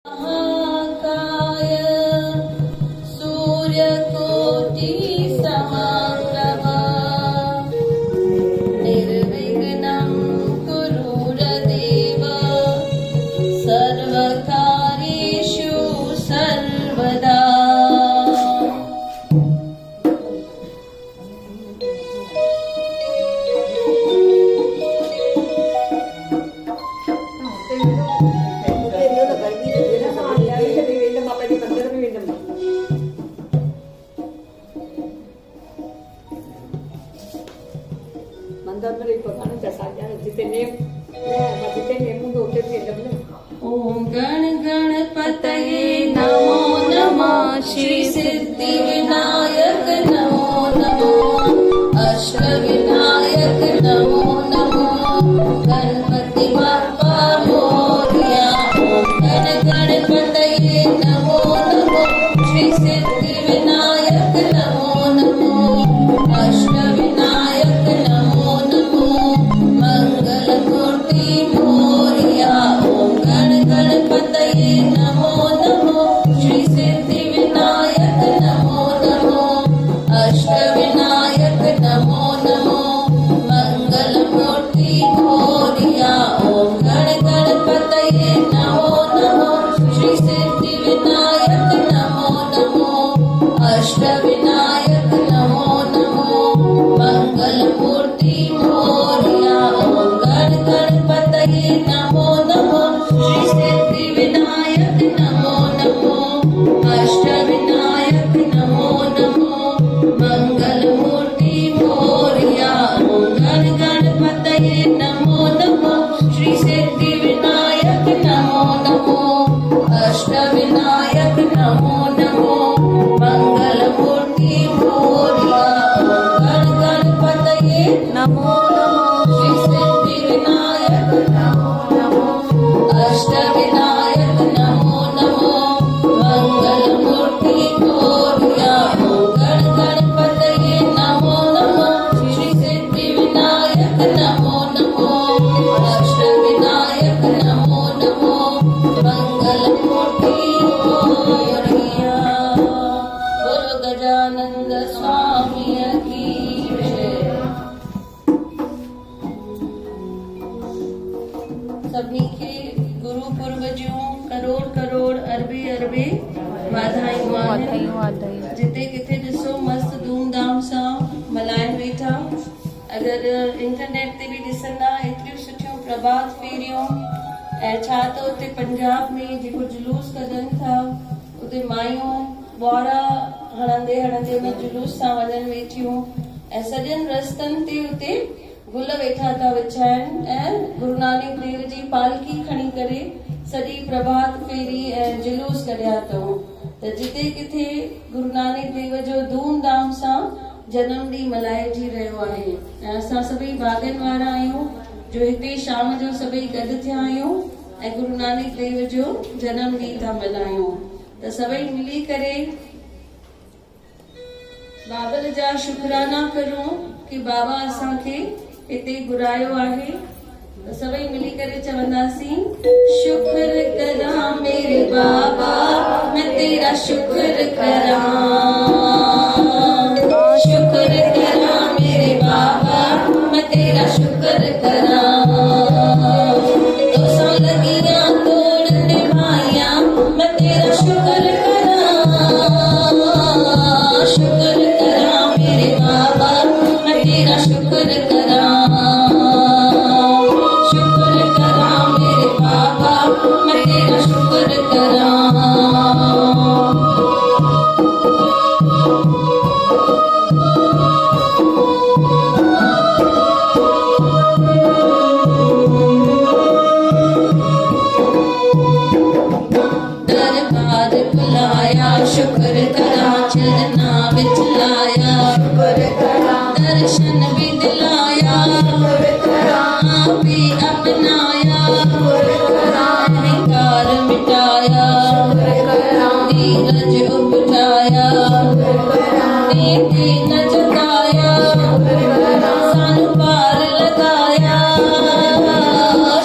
महाकाय सूर्यकोटि समप्रभ निर्विघ्नं कुरु देव सर्वकार्येषु सर्वदा। ओम गण गणपतये नमो नमः। श्री सिद्धि विनायक नमो नमो। अष्ट विनायक नमो नमो। गणपति बाप्पा मोरया। ओम गण गणपतये नमो नमो। श्री सिद्धि विनायक नमो नमो। अष्ट विनायक नमो नमो। मंगल मूर्ति मोरया। ओम गण गणपतये नमो नमो। श्री सिद्धि विनायक नमो नमो। अष्ट विनायक नमो नमो। मंगल मूर्ति मोरया। ओम गण गणपतये नमो नमो। श्री सिद्धि विनायक नमो नमो। अष्ट विनायक नमो नमो। मंगल मूर्ति मोरया। ओम गण गणपतये नमो नमो। श्री सिद्धि विनायक नमो नमो। अष्ट विनायक नमो नमो। मंगल मूर्ति मोरया। ओम गण गणपतये नमो नमो। श्री सिद्धि विनायक नमो नमो। अष्ट विनायक नमो नमो। मंगल मूर्ति मोरया। ओम गण गणपतये नमो नमो। श्री सिद्धि विनायक नमो नमो। अष्ट विनायक नमो नमो। मंगल मूर्ति मोरया। ओम गण गणपतये नमो नमो। श्री सिद्धि विनायक नमो नमो। अष्ट विनायक नमो नमो। मंगल मूर्ति मोरया। बोलो गजानंद स्वामी की जय। सभी के गुरु पूर्वजों करोड़ करोड़ अरबे अरबे वाधायूं आहिनि। जिते किथे ॾिसो मस्त धूमधाम सां मल्हाइनि वेठा। अगरि इंटरनेट ते बि ॾिसंदा एतिरियूं सुठियूं प्रभात फेरियूं ऐं छा त उते पंजाब में जेको जुलूस कढनि था उते मायूं ॿुआरा हणंदे हणंदे उन जुलूस सां वञनि वेठियूं ऐं सॼनि रस्तनि ते उते गुल वेठा था विछाइनि ऐं गुरु नानक देव जी पालकी खणी करे सॼी प्रभात फेरी ऐं जुलूस कढिया अथऊं। त जिते किथे गुरु नानक देव जो धूमधाम सां जनम ॾींहुं मल्हाइजी रहियो आहे ऐं असां सभई भाॻनि वारा आहियूं जो हिते शाम जो सभई गॾु थिया आहियूं ऐं गुरु नानक देव जो जनम ॾींहुं था मल्हायूं। त सभई मिली करे बाबल जा शुकराना करूं कि बाबा असांखे हिते घुरायो आहे। त सभई मिली करे चवंदासीं शुक्र करां मेरे बाबा मैं तेरा शुक्र करां। शुक्र करां मेरे बाबा मैं तेरा शुक्र करां। तोसां लगियां तोड़ निभाइयां मैं तेरा शुक्र करां। शुक्र करां मेरे बाबा मैं तेरा शुक्र करां। शुक्र करां मेरे बाबा मैं तेरा शुक्र करां। दरबार बुलाया शुक्र करां। चरना विच लाया शुक्र करां। दर्शन भी दिलाया शुक्र करां। आप ही अपनाया शुक्र करां। अहंकार मिटाया शुक्र करां। धीरज उपजाया शुक्र करां। नीति न जताया शुक्र करां। सानू पार लगाया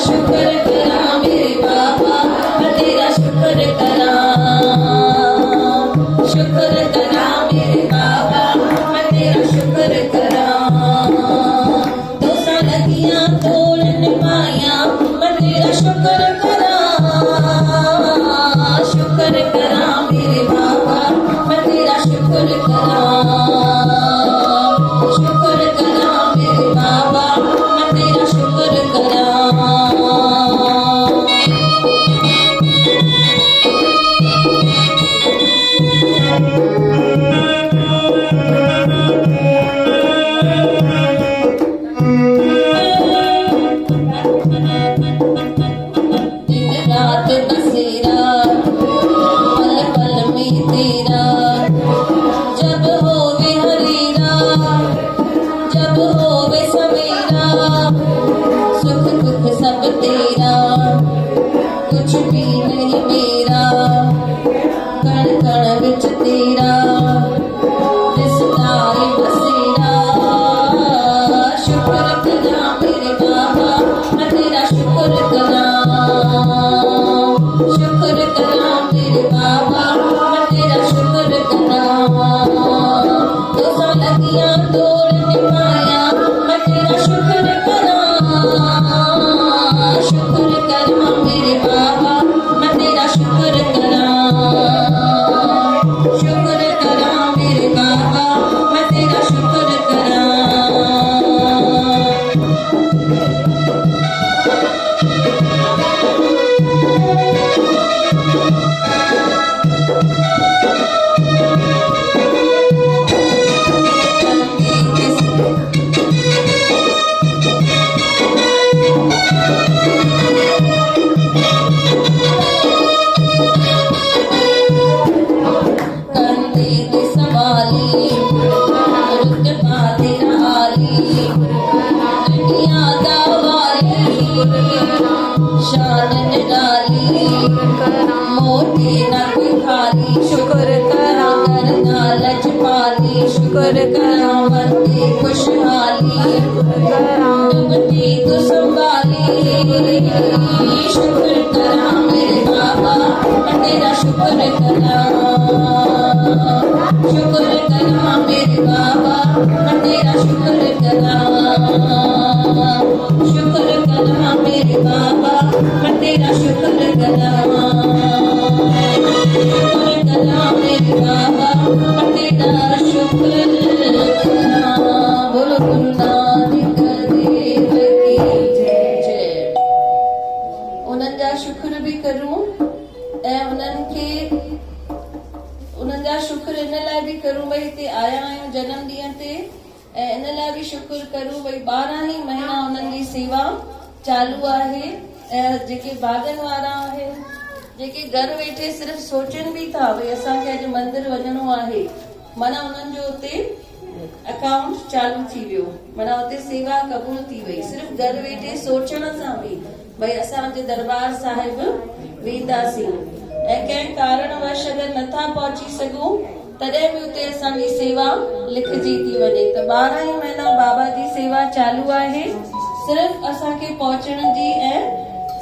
शुक्र करां मेरे बाबा मैं तेरा शुक्र करा, शुक्र करा मेरे बाबा मैं तेरा शुक्र करा। तो लगियां तोड़न पाया मैं तेरा शुक्र करा, शुक्र करा मेरे बाबा मैं तेरा शुक्र करा, शुक्र करा मेरे बाबा मैं तेरा शुक्र करा। कुछ भी नहीं मेरा, कण कण विच तेरा दिसदार बसेरा। शुक्र करा मेरे बाबा मैं तेरा शुक्र करा, शुक्र करा मेरे बाबा मैं तेरा शुक्र करा। तो लगियां तोड़ निभाया मैं तेरा शुक्र करा, शुक्र करा मेरे बाबा मैं तेरा शुक्र करा, शुक्र करा मेरे बाबा मैं तेरा शुक्र करा। शान निराली मोती न कोई खाली, शुक्र करा करना लजपाली, शुक्र करा बनती खुशहाली, डूबती तू संभाली। शुक्र करा मेरे बाबा मैं तेरा शुक्र करा, शुक्र करा मेरे बाबा मैं तेरा शुक्र करा, शुक्र करा मेरे बाबा मैं तेरा शुक्र करा, शुक्र करा मेरे बाबा मैं तेरा शुक्र करा। बोलो गुरु नानक देव की जय। उन्हनि जा शुक्र भी करूं ऐं उन्हनि खे उन्हनि जा शुक्र इन लाइ बि करूं भई हिते आया आहियूं जनम ॾींहं ते, ऐं इन लाइ बि शुक्र करूं भई 12 ई महीना उन्हनि जी सेवा चालू आहे। ऐं जेके भागनि वारा आहिनि, जेके घर वेठे सिर्फ़ु सोचनि बि था भई असांखे अॼु मंदिर वञिणो आहे, माना उन्हनि जो उते अकाउंट चालू थी वियो, माना उते सेवा क़बूल थी वई। सिर्फ़ु घर वेठे सोचण सां बि भई असांजे दरबार साहिब वेंदासीं, ऐं कंहिं कारणवश अगरि नथा पहुची सघूं तॾहिं बि उते असांजी सेवा लिखजी थी वञे। त 12 ई महीना बाबा जी सेवा चालू आहे, सिर्फ़ु असांखे पहुचण जी ऐं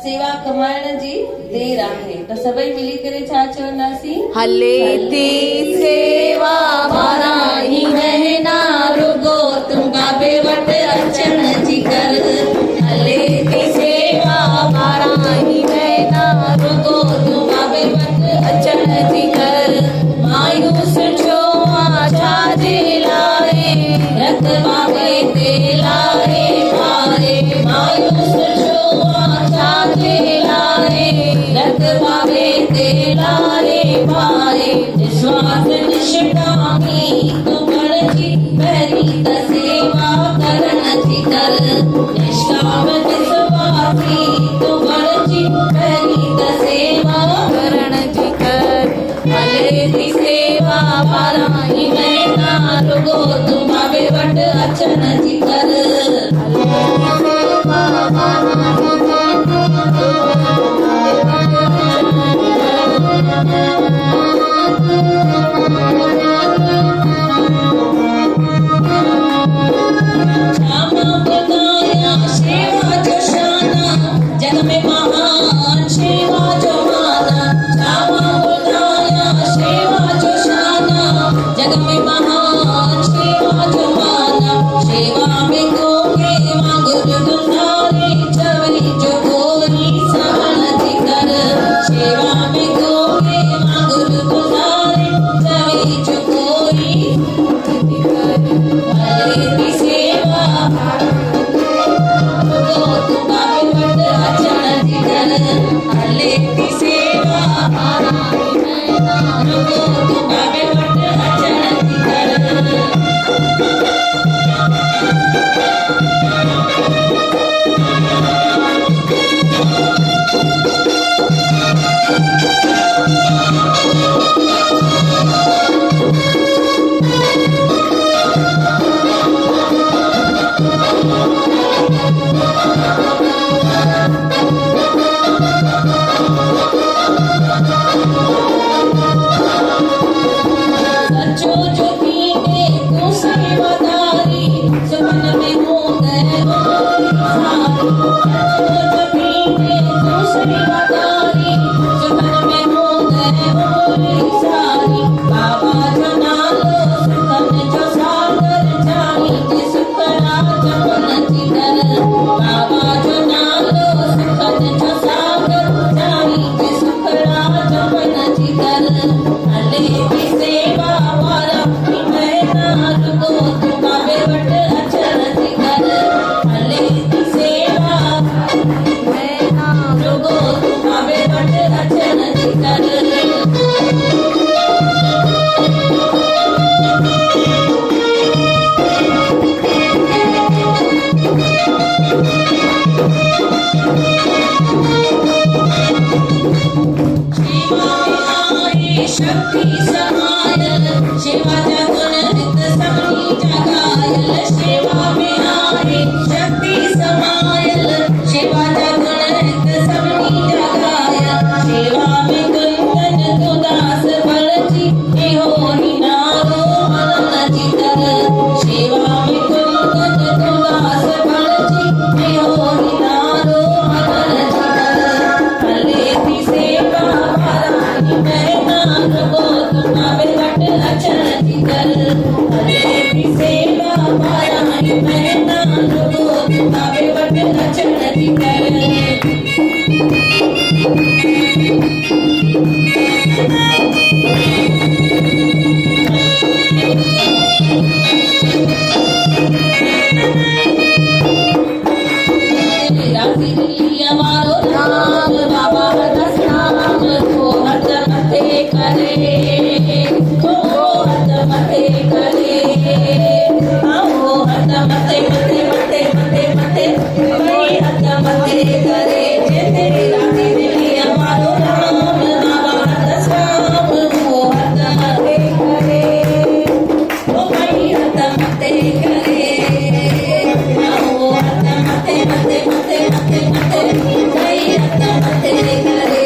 सेवा कमाइण जी देर आहे। त सभई मिली करे छा चवंदासीं? हले थी सेवा 12 ही महीना, रुगो तुम बाबे वट अचण जी कर। हले थी सेवा 12 ही महीना, रुगो तुम बाबे वट अचण जी कर। मायूस छो छाजे लाए, रख बाबे ते लाए पारे। मायूस छो छाजे लाए, रख बाबे ते लाए पारे। विश्वास निष्कामी तू बड़जी, पहली त सेवा करण जी कर। निष्काम विश्वासी तू बड़जी, पहली त सेवा करण जी कर। हले थी सेवा 12 ही महीना, रुगो तू बाबे वट अचण जी कर। सेवा जो शाना, जग में महान सेवा जो माना। बाराही महीना रुगो तूं बाबे वट अचण थी कर सचो जो कीने तू सेवादारी सुमन में हो गए सारी सचो जो कीने तू सेवादारी सुमन में हो गए सारी बाबा जो नालो सुखन जो सागर जानी के सुखरा जपन थी कर बाबा जो नालो सुखन जो सागर जानी के सुखरा जपन थी कर हले की सेवा वारा महीना रुगो तूं बाबे वट अचण थी कर हले की सेवा महीना रुगो तूं बाबे वट अचण थी कर शक्ति समायल शिवा जगुण नित सभी जगायल शिवा में आए शक्ति समायल शिवा जगुण नित सभी जगायल शिवा में कुंदन तुदास बलजी हो ही नारो मनन जी कर शिवा में कुंदन तुदास बलजी हो ही नारो मनन जी कर हले की सेवा वाराही महीना रुगो तूं बाबे वट अचण थी कर हले की सेवा वाराही महीना रुगो तूं बाबे वट अचण थी कर राती लिया मारो नाम बाबा दस नाम को हद मथे करे को हद मथे करे आओ हद मथे मथे मथे मथे मथे कोई हद मथे करे जेते राती लिया मारो नाम बाबा दस नाम को हद मथे करे ओ भाई हद मथे करे आओ हद मथे मथे मथे मथे मथे कोई हद मथे करे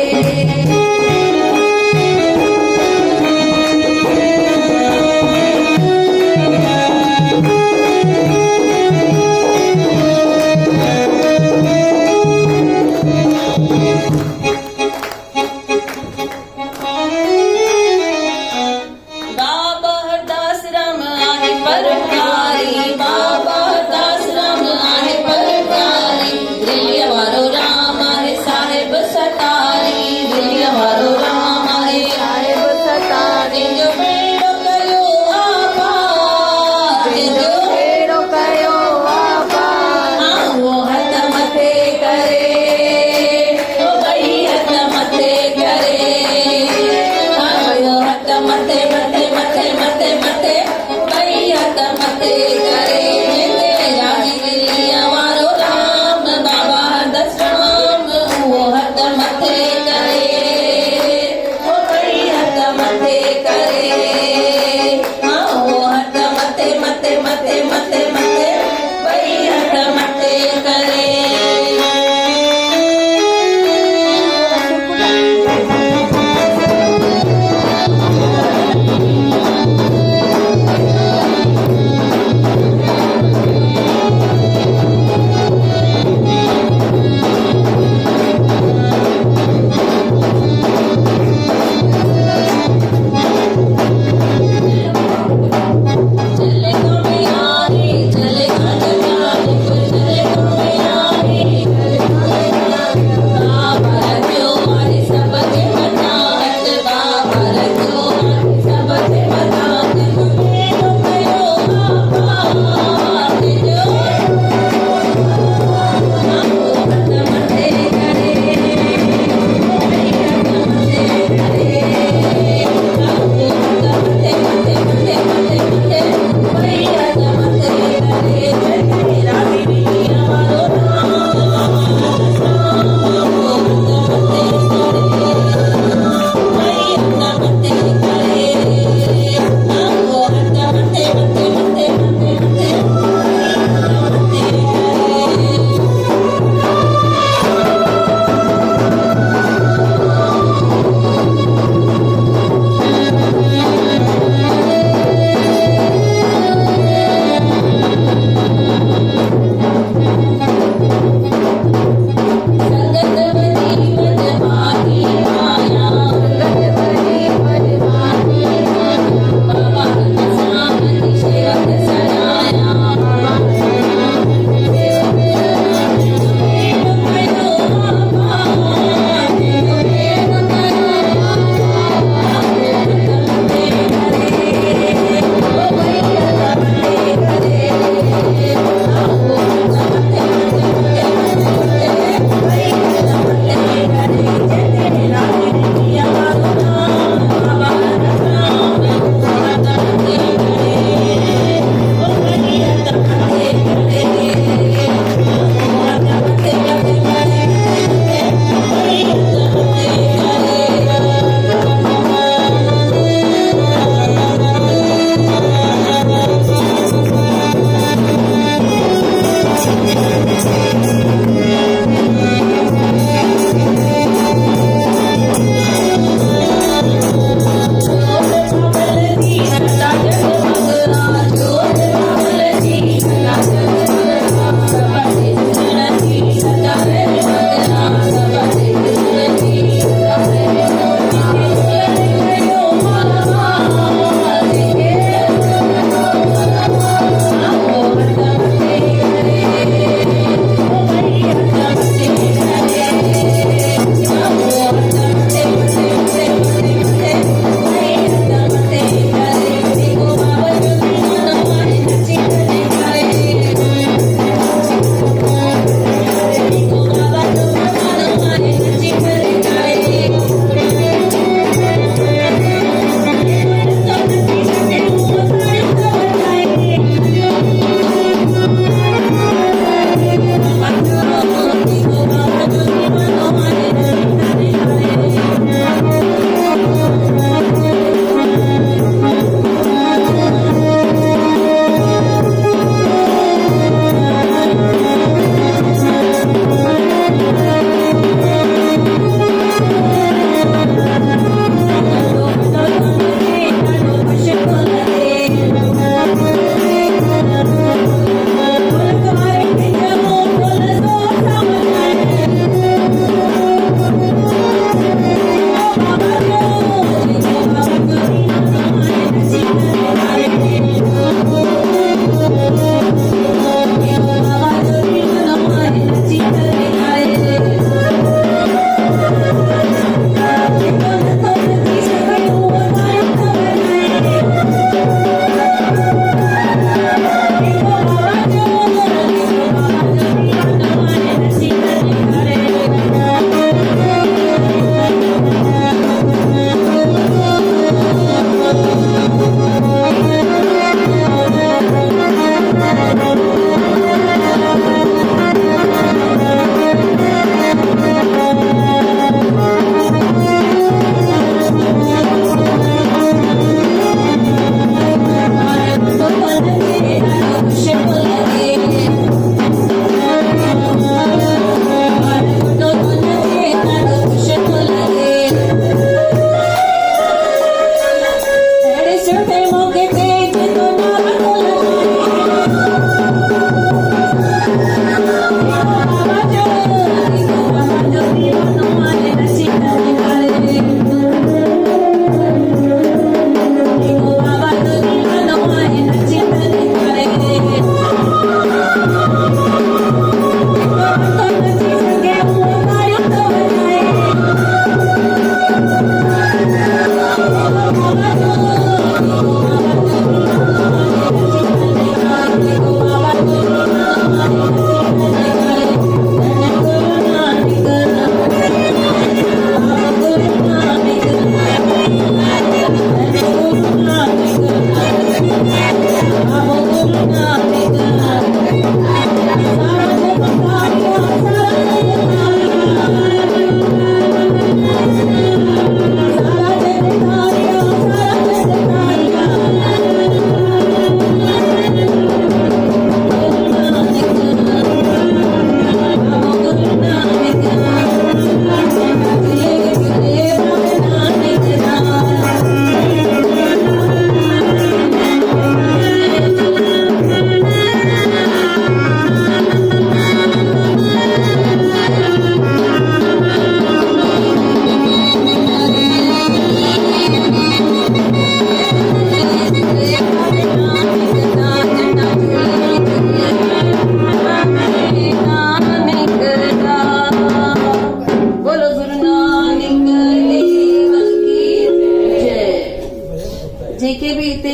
जेके भी हिते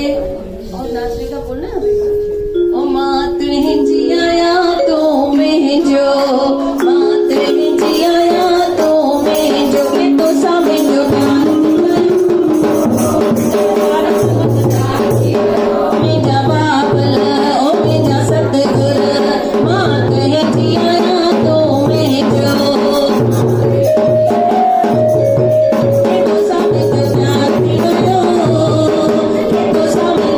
और नाचने का बोलना ओ मां तुंहिंजी आया तू मुंहिंजो मां तुंहिंजी आया तू मुंहिंजो के तो सामे जो मुंहिंजा बाबल ओ मुंहिंजा सतगुर मां तुंहिंजी आया तू मुंहिंजो के तो सामे जो प्यार थी वियो के तो सामे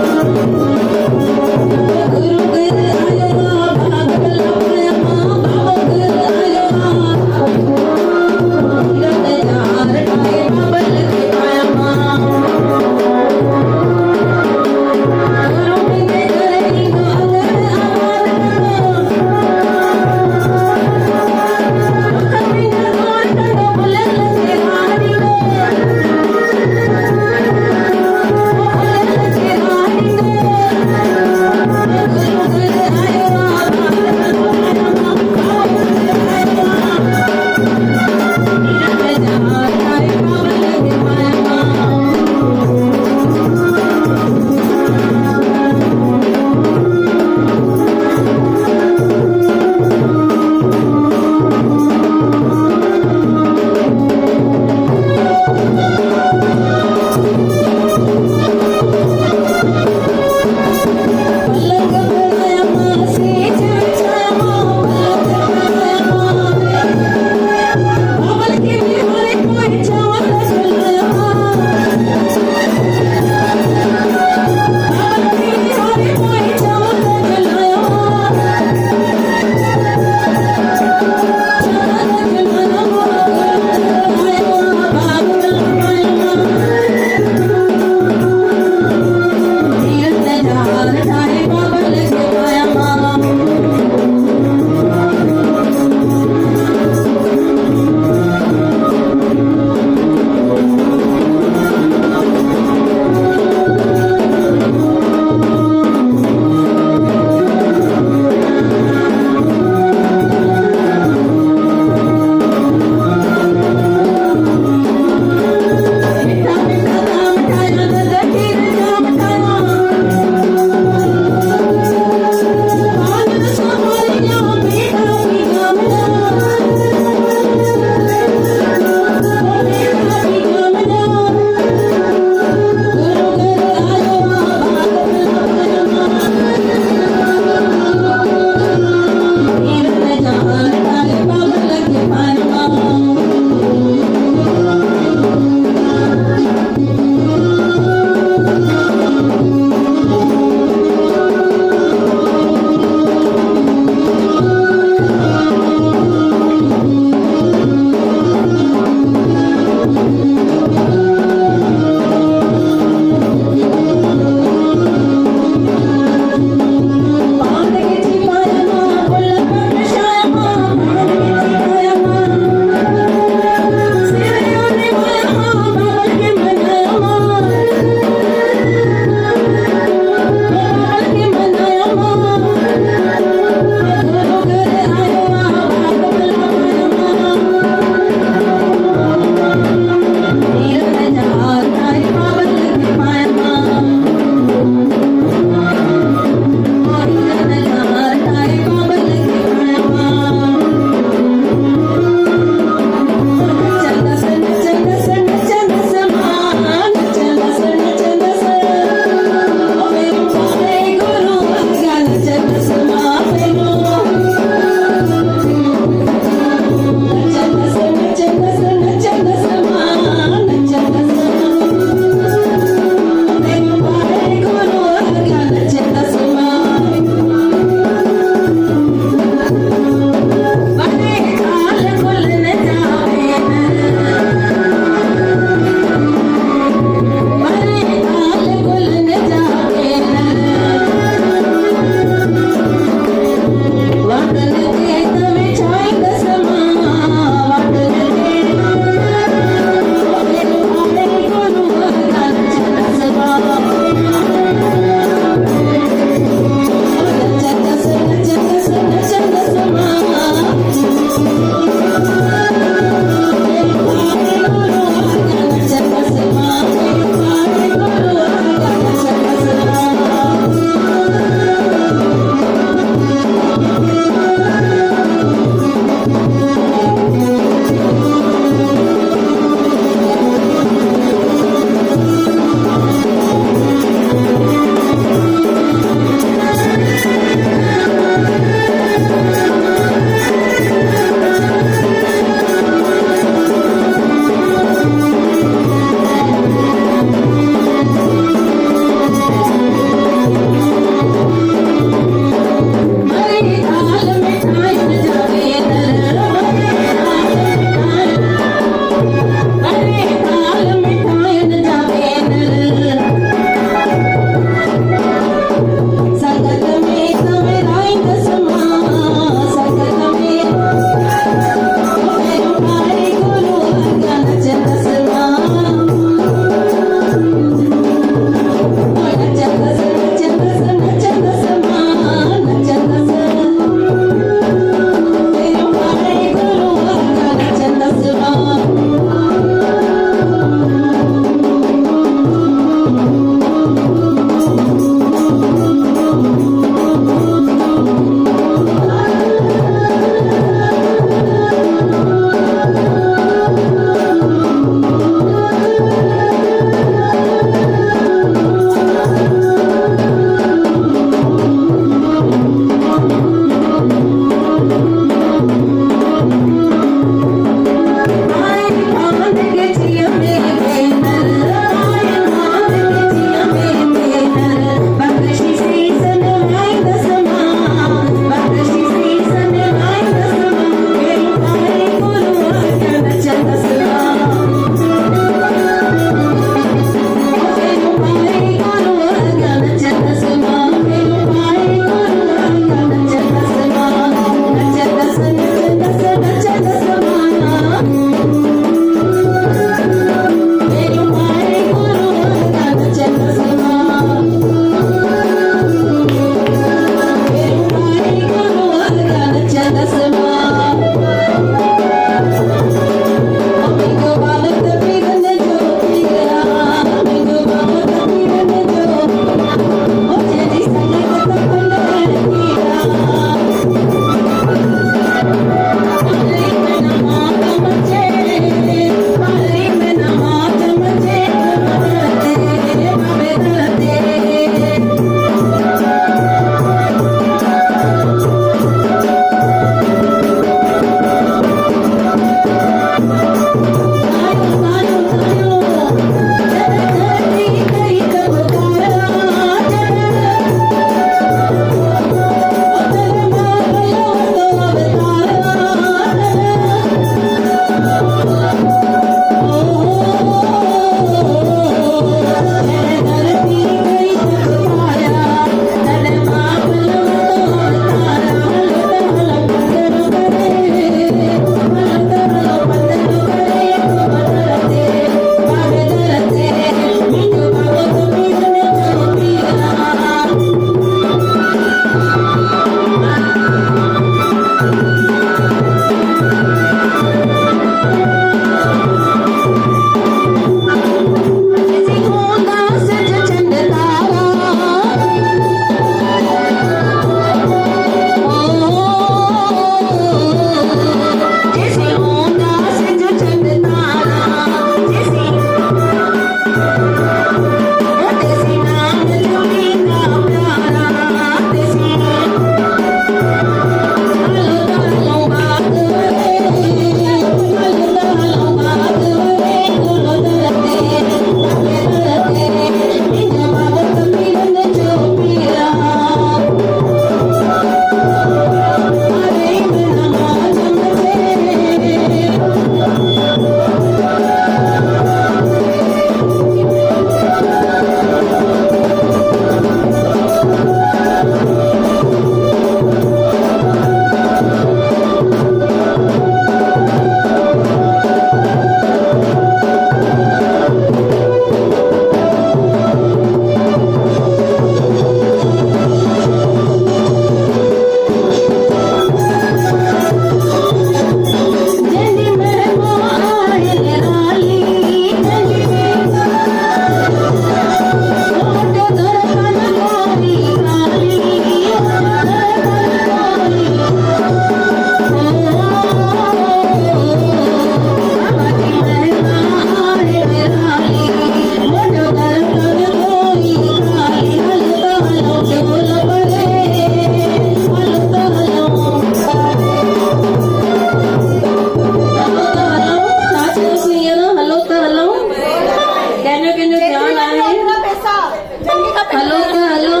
हलो त हलो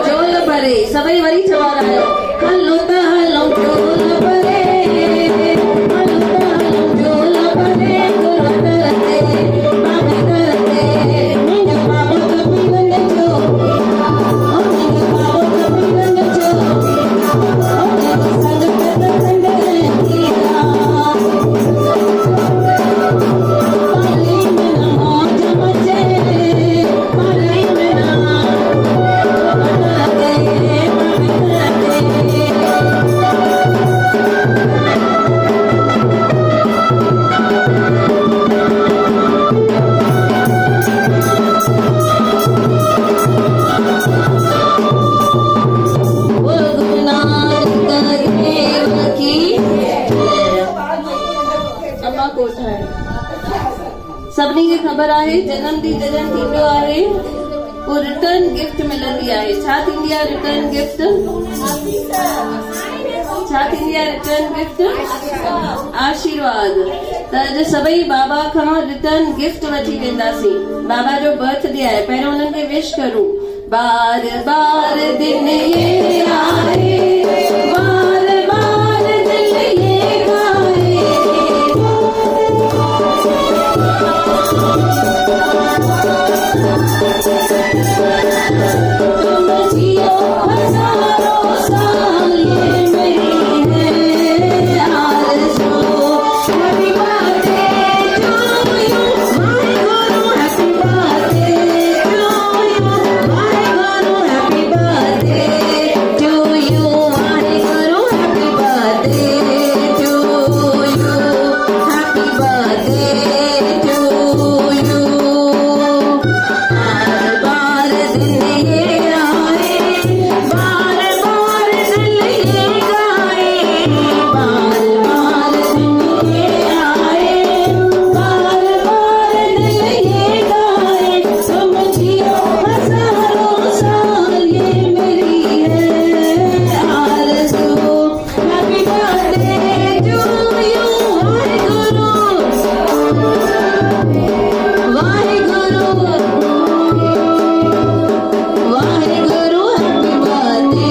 झोल भरे सभई वरी चवा रहा है हलो त हलो झोल भरे हलो त हलो झोल भरे गुरु तरते बाबे तरते मुंहिंजो बाबो कभी वञे जो मुंहिंजो बाबो कभी वञे जो संगत संग कीरा पाली में ना मौज मचे पाली में ना सभिनी खे ख़बर आहे जनम ॾींहुं जॾहिं थींदो आहे पोइ रिटर्न गिफ्ट मिलंदी आहे छा थींदी आहे रिटर्न गिफ्ट छा थींदी आहे रिटर्न गिफ्ट आशीर्वाद त अॼु सभई बाबा खां रिटर्न गिफ्ट वठी वेंदासीं बाबा जो बर्थडे आहे पहिरियों हुननि खे विश करूं बार बार दिन ये आए बार बार दिल ये गाए तुम जियो हजारों साल ये मेरी है आरज़ू happy birthday to you my guru happy birthday to you my guru happy birthday to you my guru happy birthday to you happy birthday to you बार बार दिन ये आए बार बार दिल ये गाए बार बार दिन ये आए बार बार दिल ये गाए तुम जियो हजारों साल ये मेरी है आरज़ू happy birthday to you Waheguru Waheguru Waheguru happy birthday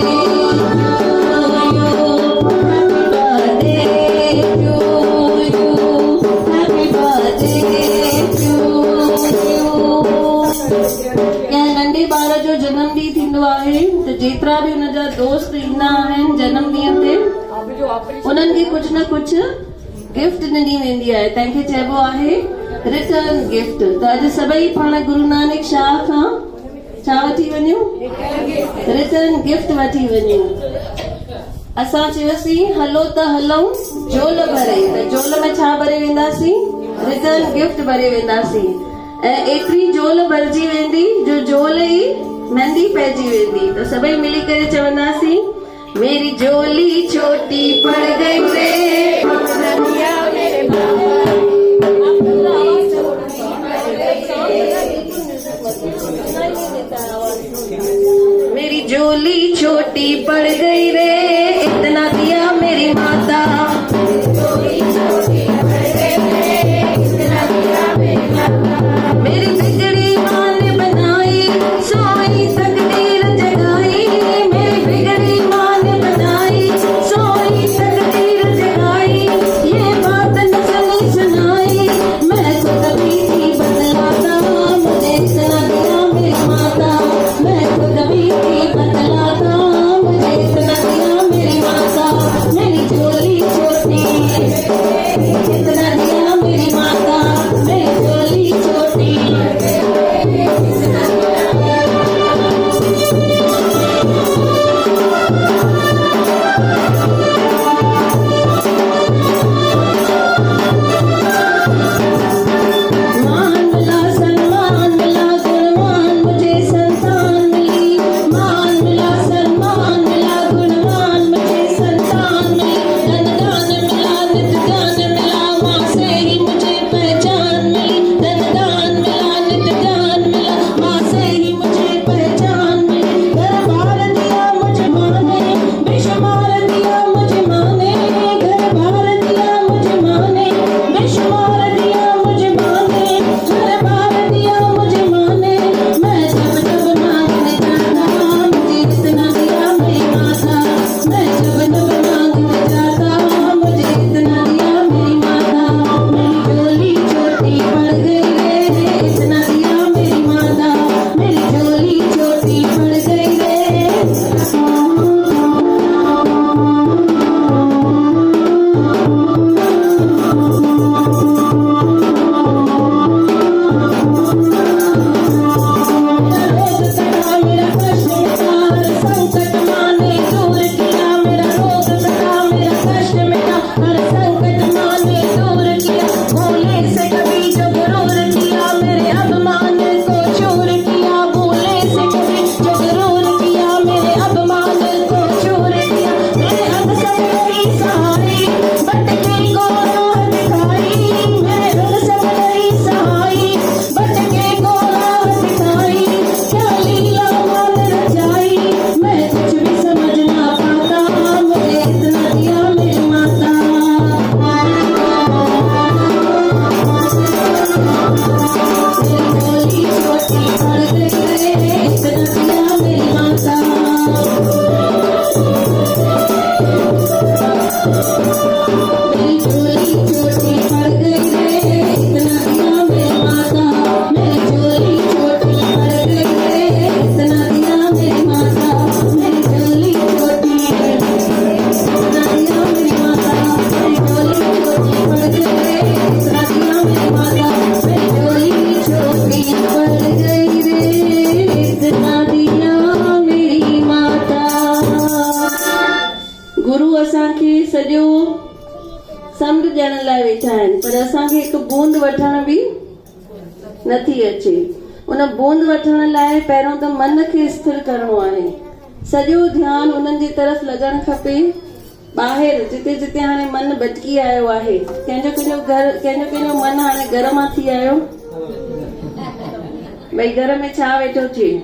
to you happy birthday to you कंहिं नंढे ॿार जो जनम ॾींहुं थींदो आहे त जेतिरा बि हुनजा दोस्त ईंदा आहिनि जनम ॾींहं ते उन्हनि खे कुझु न कुझु गिफ्ट ॾिनी वेंदी आहे तंहिंखे चइबो आहे रिटर्न गिफ्ट त अॼु सभई पाण गुरु नानक शाह खां छा वठी वञूं रिटर्न गिफ्ट वठी वञूं असां चयोसीं हलो त हलूं झोल भरे त झोल में छा भरे वेंदासीं रिटर्न गिफ्ट भरे वेंदासीं ऐं एतिरी झोल भरजी वेंदी जो झोल ई नंढी पइजी वेंदी त सभई मिली करे चवंदासीं मेरी झोली छोटी पड़ गई रे मेरी झोली छोटी पड़ गई रे इतना दिया मेरी माता मेरी बिगड़ी माँ ने बनाई सोई तकदीर जगाई मेरी बिगड़ी माँ ने बनाई सोई तकदीर जगाई ये बात न सुनी सुनाई मैं तो कभी थी बदलाता मुझे इतना दिया मेरी माता मैं तो कभी थी बदलाता मुझे इतना दिया पड़ गई रे इतना दिया मेरी माता मेरी चोली छोटी पड़ गई रे इतना दिया मेरी माता मेरी चोली छोटी पड़ गई रे इतना दिया मेरी माता मेरी चोली छोटी इतना दिया मेरी माता मेरी चोली छोटी पड़ गई रे इतना दिया मेरी माता मेरी चोली छोटी पड़ गई रे इतना दिया मेरी माता। गुरु असांखे सॼो समुंड ॾियण लाइ वेठा आहिनि पर असांखे हिकु बूंद वठण बि नथी अचे। उन बूंद वठण लाइ पहिरियों त मन खे स्थिर करणो आहे सॼो ध्यानु उन्हनि जी तरफ़ लॻणु खपे ॿाहिरि जिते जिते हाणे मन भटकी आयो आहे कंहिंजो मन हाणे घर मां थी आयो भई घर में छा वेठो थिए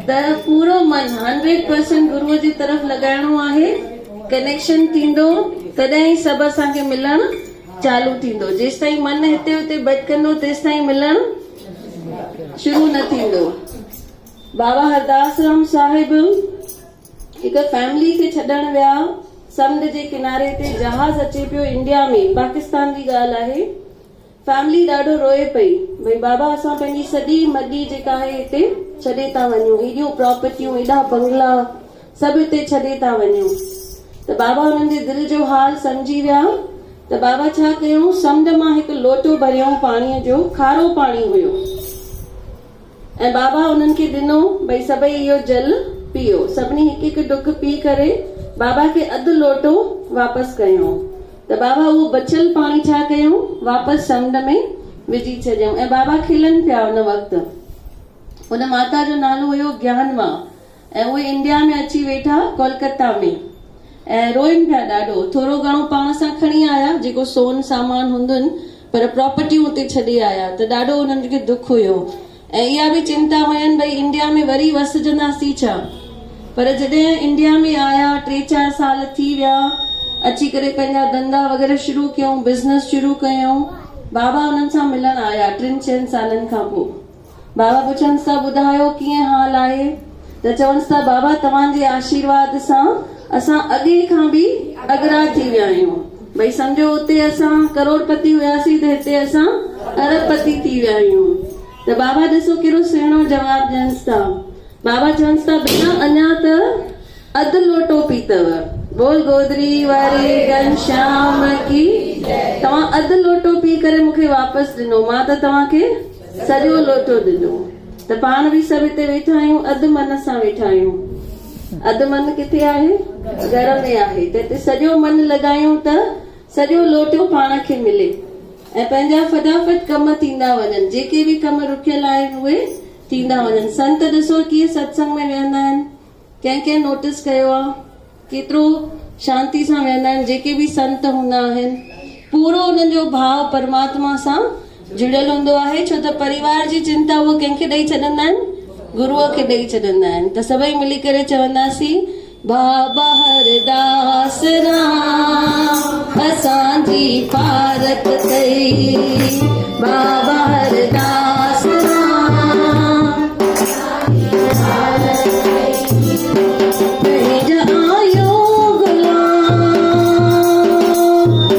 त पूरो मन 100% गुरूअ जी तरफ़ लॻाइणो आहे कनेक्शन थींदो तॾहिं ई सभु असांखे मिलणु चालू थींदो जेसि ताईं मन हिते हुते भटकंदो तेसि ताईं मिलणु शुरू न थींदो। बाबा हरदास राम साहिब हिकु फैमिली खे छॾण विया समुंड जे किनारे ते जहाज अचे पियो इंडिया में पाकिस्तान जी ॻाल्हि आहे फैमिली ॾाढो रोए पई भई बाबा असां पंहिंजी सॼी मॾी जेका आहे हिते छॾे था वञूं हेॾियूं प्रॉपर्टियूं हेॾा बंगला सभु हिते छॾे था वञूं त बाबा हुननि जे दिलि जो हाल सम्झी विया त बाबा छा कयूं समुंड मां हिकु लोटो भरियऊं पाणीअ जो खारो पाणी हुयो ऐं बाबा हुननि खे ॾिनो भई सभई इहो जल पीओ सभिनी हिकु हिकु ढुक पी करे बाबा खे अधु लोटो वापसि कयूं त बाबा उहो बचियल पाणी छा कयूं वापसि समुंड में विझी छॾियऊं ऐं बाबा खिलनि पिया उन वक़्तु उन माता जो नालो हुयो ज्ञानवा ऐं उहे इंडिया में अची वेठा कोलकाता में ऐं रोइनि पिया ॾाढो थोरो घणो पाण सां खणी आया जेको सोन सामान हूंदुनि पर प्रॉपर्टियूं उते छॾे आया त ॾाढो उन्हनि खे दुख हुयो ऐं इहा बि चिंता हुयनि भई इंडिया में वरी वसजंदासीं छा पर जॾहिं इंडिया में आया 3-4 साल थी विया अची करे पंहिंजा धंधा वग़ैरह शुरू कयूं बिज़नेस शुरू कयूं बाबा हुननि सां मिलण आया 3-4 सालनि खां पोइ बाबा पुछनि था ॿुधायो कीअं हाल आहे त चवनि था बाबा तव्हांजे आशीर्वाद सां असां अॻे खां बि अगरा थी विया आहियूं भई सम्झो उते असां करोड़पति हुयासीं त हिते असां अरबपति थी विया आहियूं त बाबा ॾिसो कहिड़ो सुहिणो जवाबु ॾियनि था बाबा चवनि था भेण अञा त अधु लोटो पीतव बोल गोदरी वारे घनश्याम की तव्हां अधु लोटो पी करे मूंखे वापसि ॾिनो मां त तव्हांखे सॼो लोटो ॾिनो त पाण बि सभु हिते वेठा आहियूं अधु मन सां वेठा आहियूं अधु मन किथे आहे घर में आहे त हिते सॼो मन लॻायूं त सॼो लोटो पाण खे मिले ऐं पंहिंजा फटाफट कम थींदा वञनि जेके बि कम रुकियल आहिनि उहे थींदा वञनि संत ॾिसो कीअं सत्संग में वेहंदा आहिनि कंहिं नोटिस कयो आहे केतिरो शांती सां वेहंदा आहिनि जेके बि संत हूंदा आहिनि पूरो उन्हनि जो भाव परमात्मा सां जुड़ियल हूंदो आहे छो त परिवार जी चिंता उहे कंहिंखे ॾेई छॾंदा आहिनि गुरूअ खे ॾेई छॾंदा आहिनि त सभई मिली करे चवंदासीं बाबा हरदास राम असांजी पारत कई बाबा हरदास राम पंहिंजा आयो गुलाम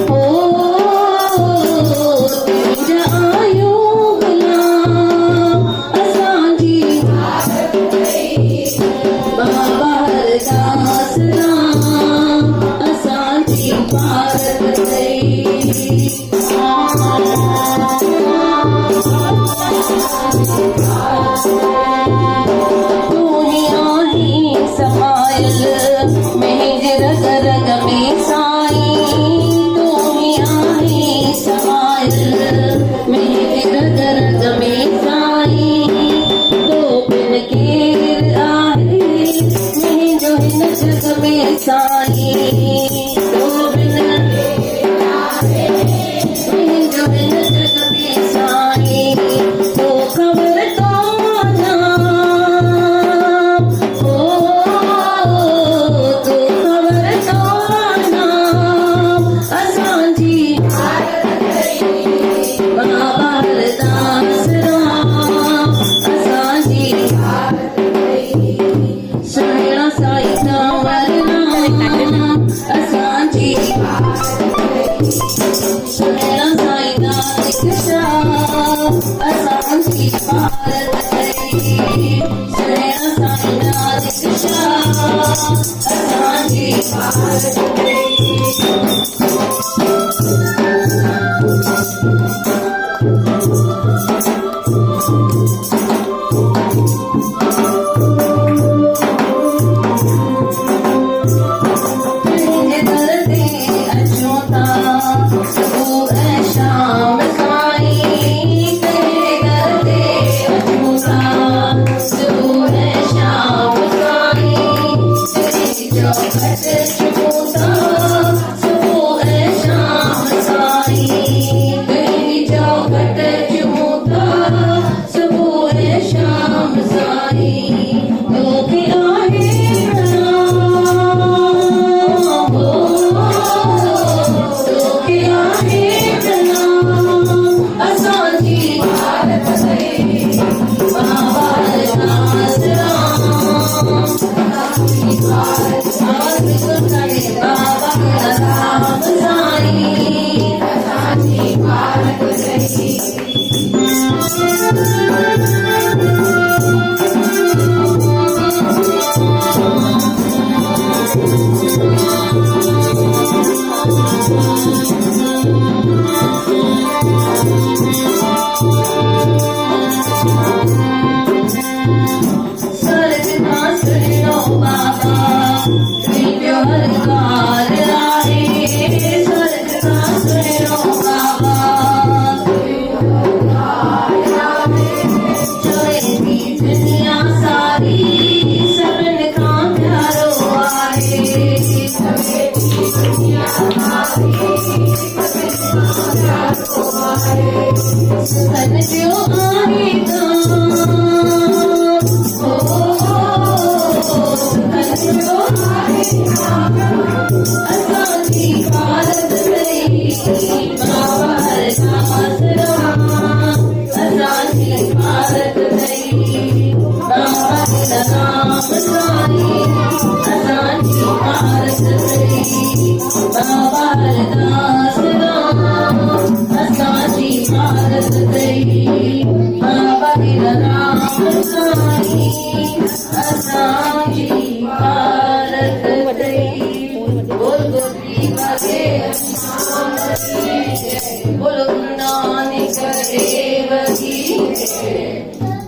हो पंहिंजा आयो गुलाम असांजी बाबा हरदास राम असांजी भारत दुनिया ही समायल मेहर रग में साईं दुनिया ही समायल मेहर रग में साईं दो बिन केर आहे मुंहिंजो हिन जग में साईं दो बिन केर आहे मुंहिंजो हिन जग में साईं तो ख़बर तो नाम हो तो ख़बर तो नाम असांजी बाबा हरदास राम असांजी सुणिया साईं दीक्षा असांजी भारत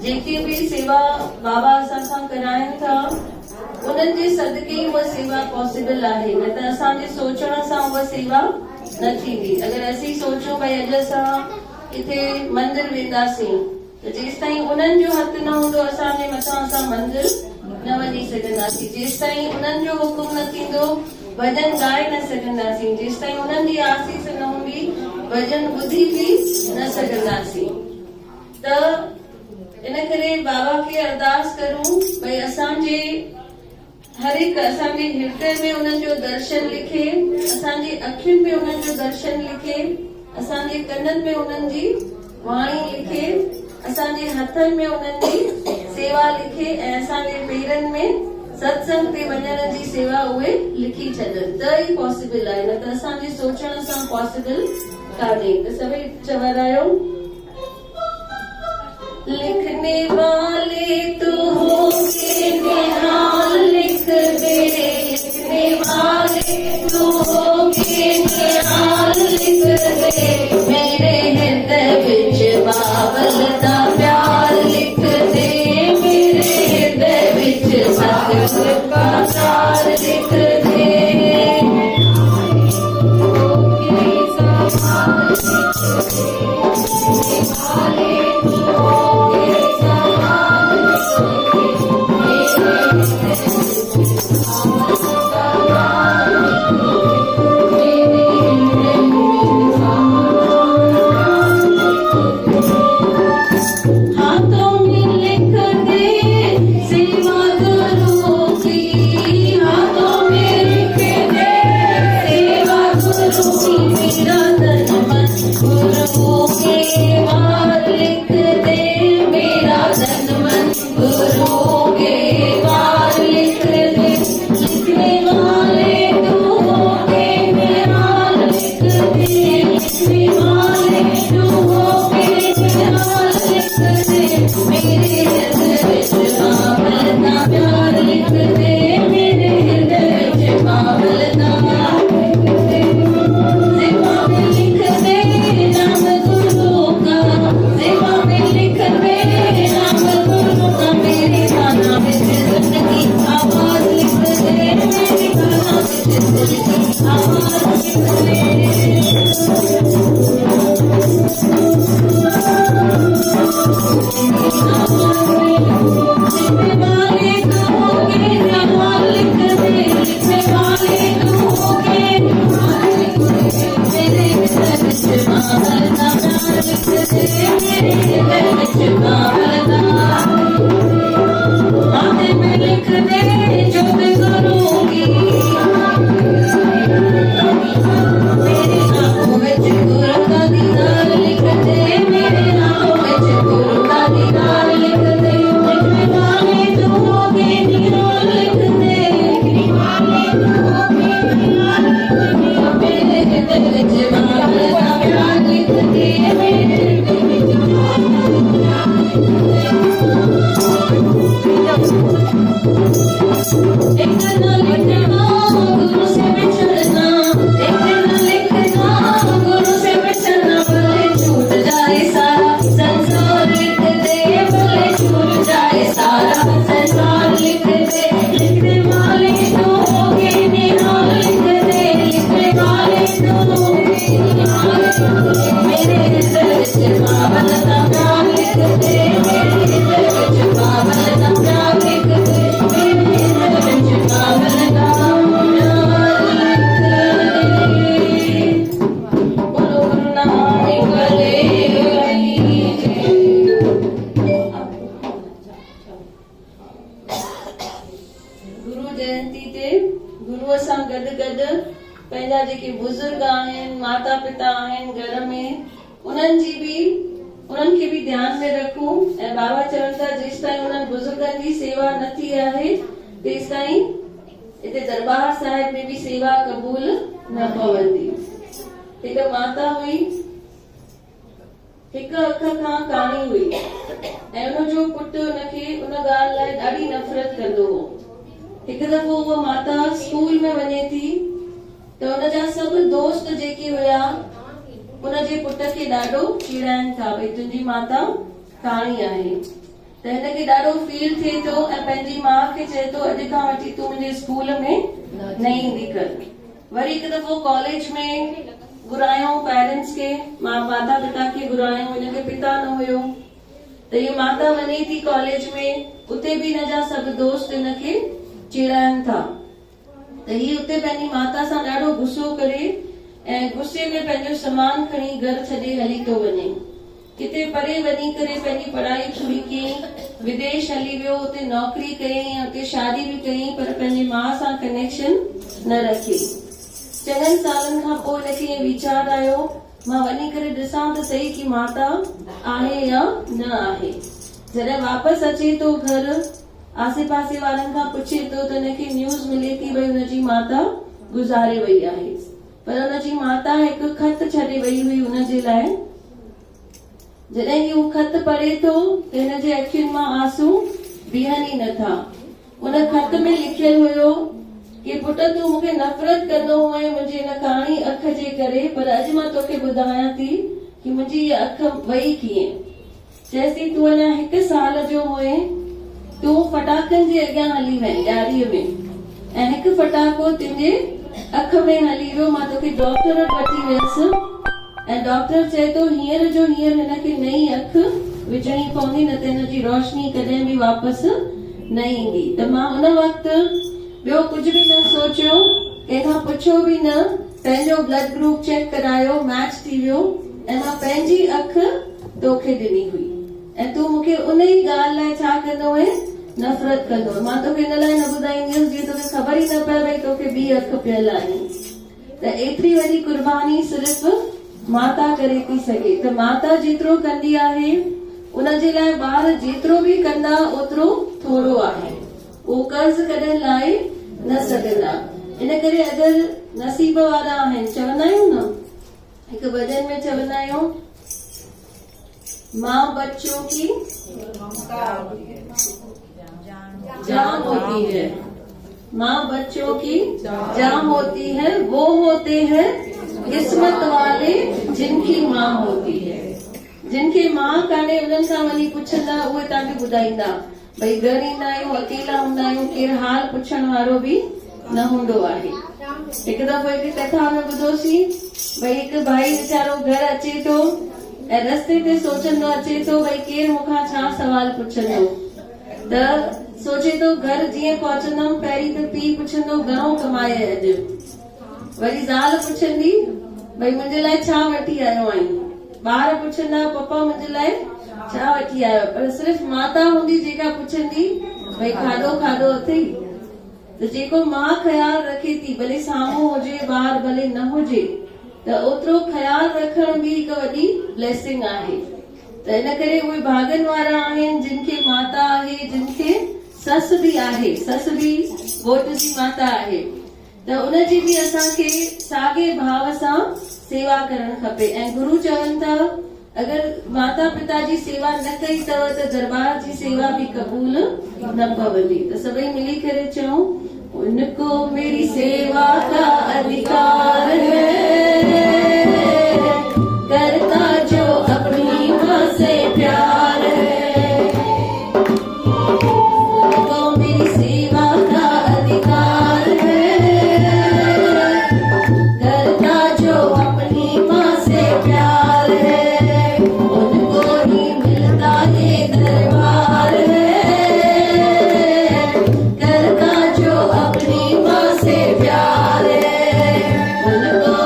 जेकी भी सेवा बाबा असां सां कराइनि था उन्हनि जे सदके उहा सेवा पॉसिबल आहे, न त असांजे सोचण सां उहा सेवा न थींदी। अगरि असीं सोचूं भई अॼु असां किथे मंदिर वेंदासीं त जेसि ताईं उन्हनि जो हथ न हूंदो असांजे मथां असां मंदिर न वञी सघंदासीं, जेसि ताईं उन्हनि जो हुकुम न थींदो भॼन ॻाए न सघंदासीं, जेसि ताईं उन्हनि जी आसीस न हूंदी भॼन ॿुधी बि न सघंदासीं। त इन करे बाबा खे अरदास करूं भई असांजे हर हिकु असांजे हृदय में उन्हनि जो दर्शन लिखे, असांजी अखियुनि में उन्हनि जो दर्शन लिखे, असांजे कननि में उन्हनि जी वाणी लिखे, असांजे हथनि में उन्हनि जी सेवा लिखे ऐं असांजे पेरनि में सत्संग ते वञण जी सेवा उहे लिखी छॾनि त ई पॉसिबल आहे, न त असांजे सोचण सां पॉसिबल कान्हे। त सभई चवरायो लिखने वाले तो हो के निहाल लिख दे, लिखने वाले तो हो के निहाल लिख दे, मेरे हृदय विच बाबल दा प्यार लिख दे, मेरे हृदय विच सतगुर का प्यार लिख दे। Oh गुरु जयंती ते गुरुअ सां गॾु गॾु पंहिंजा जेके बुज़ुर्ग आहिनि, माता पिता आहिनि घर में, उन्हनि खे बि ध्यान में रखूं। ऐं बाबा चवनि था जेसि ताईं उन्हनि बुज़ुर्गनि जी सेवा न थी आहे तेसि ताईं हिते दरबार साहिब में बि सेवा क़बूल न पवंदी। हिकु माता हुई, हिकु अख खां काणी हुई ऐं उनजो पुटु उनखे उन ॻाल्हि लाइ ॾाढी नफ़रत कंदो हो। हिकु दफ़ो उहा माता स्कूल में वञे थी त उनजा सभु दोस्त जेके हुया उनजे पुट खे ॾाढो चिड़ाइनि था, भई तुंहिंजी माता काणी आहे। त हिनखे ॾाढो फील थिए थो ऐं पंहिंजी माउ खे चए थो अॼु खां वठी तूं मुंहिंजे स्कूल में न ईंदी कर। वरी हिकु दफ़ो कॉलेज में घुरायूं पेरेंट्स खे, माता पिता खे घुरायूं, हिनखे पिता न हुयो त हीअ माता वञे थी कॉलेज में, उते बि हिनजा सभु दोस्त हिनखे चिड़ाइनि था। त हीअ उते पंहिंजी माता सां ॾाढो गुस्सो करे ऐं गुस्से में पंहिंजो सामान खणी घर छॾे हली थो वञे। किथे परे वञी करे पंहिंजी पढ़ाई पूरी कयईं, विदेश हली वियो, उते नौकरी कयईं, उते शादी बि कयईं, पर पंहिंजी माउ सां कनेक्शन न रखियईं। चङनि सालनि खां पोइ हिनखे वीचार आयो मां वञी करे ॾिसां त सही की माता आहे या न आहे। जॾहिं वापसि अचे थो घर, आसे पासे वारनि खां पुछे थो त हिनखे न्यूज़ मिले थी भई हुनजी माता गुज़ारे वई आहे, पर हुनजी माता हिकु खत छॾे वई हुई हुनजे लाइ। जॾहिं हू खत पढ़े थो त हिनजे अखियुनि मां आंसू बीहनि ई नथा। उन खत में लिखियल हुयो कि पुट तूं मूंखे नफ़रत कंदो हुएं मुंहिंजी हिन काणी अख जे करे, पर अॼु मां तोखे ॿुधायां थी कि मुंहिंजी हीअ अख वई कीअं। चएसि तूं अञा 1 साल जो हुएं, तूं फटाकनि जे अॻियां हली वएं ॾियारीअ में ऐं हिकु फटाको तुंहिंजे अख में हली वियो। मां तोखे डॉक्टर वटि वठी वियसि ऐं डॉक्टर चए थो हींअर जो हींअर हिनखे नई अख विझणी पवंदी, न त हिनजी रोशनी कॾहिं बि वापसि न ईंदी। त मां उन वक़्तु ॿियो कुझु बि न सोचियो, कंहिंखां पुछियो बि न, पंहिंजो ब्लड ग्रुप चेक करायो, मैच थी वियो ऐं मां पंहिंजी अख तोखे ॾिनी हुई ऐं तूं मूंखे उन ई ॻाल्हि लाइ छा कंदो आहे, नफ़रत कंदो। मां तोखे हिन लाइ न ॿुधाईंदसि जीअं तोखे ख़बर ई न पए भई तोखे ॿी अख पियल आहे। त एतिरी वॾी कुर्बानी सिर्फ़ माता करे थी सघे। त माता जेतिरो कंदी आहे उनजे लाइ ॿार जेतिरो बि कंदा ओतिरो थोरो आहे, उहो कर्ज़ कढण लाइ न सघंदा। इन करे अगरि नसीब वारा आहिनि, चवंदा आहियूं न, हिकु भॼन में चवंदा आहियूं, माँ बच्चों की जान होती है, माँ बच्चों की जान होती है, वो होते हैं किस्मत वाले जिनकी माँ होती है। जिनखे मां कान्हे उन्हनि खां वञी पुछंदा, उहे तव्हांखे ॿुधाईंदा। भई घर ईंदा आहियूं, अकेला हूंदा आहियूं, केरु हाल पुछण वारो बि न हूंदो आहे। हिकु दफ़ो हिकु कथा में ॿुधोसीं, भई हिकु भाई वीचारो घर अचे थो ऐं रस्ते ते सोचंदो अचे थो भई केरु मूंखां छा सवाल पुछंदो। त सोचे थो घर जीअं पहुचंदमि पहिरीं त पीउ पुछंदो घणो कमाए अॼु, वरी ज़ाल पुछंदी भई मुंहिंजे लाइ छा वठी आयो आहीं, ॿार पुछंदा पप्पा मुंहिंजे लाइ छा वठी आयो, पर सिर्फ़ माता हूंदी जेका पुछंदी भई खाधो खाधो अथई। त जेको मां ख़्याल रखे थी, भले साम्हूं हुजे ॿार भले न हुजे, त ओतिरो ख़्याल रखण बि हिकु वॾी ब्लेसिंग आहे। त इन करे उहे भागनि वारा आहिनि जिनखे माता आहे, जिनखे ससु बि आहे, ससु बि घोट जी माता आहे। त उनजी बि असांखे साॻे भाव सां सेवा करणु खपे। ऐं गुरु चवनि था अगरि माता पिता जी सेवा न कई अथव त दरबार जी सेवा बि क़बूल न पवंदी। त सभई मिली करे चऊं, उनको मेरी सेवा का अधिकार है, करता जो अपनी माँ से प्यार है, उनको मेरी सेवा का अधिकार है, करता जो अपनी माँ से प्यार है, उनको ही मिलता ये दरबार है, करता जो अपनी माँ से प्यार है, उनको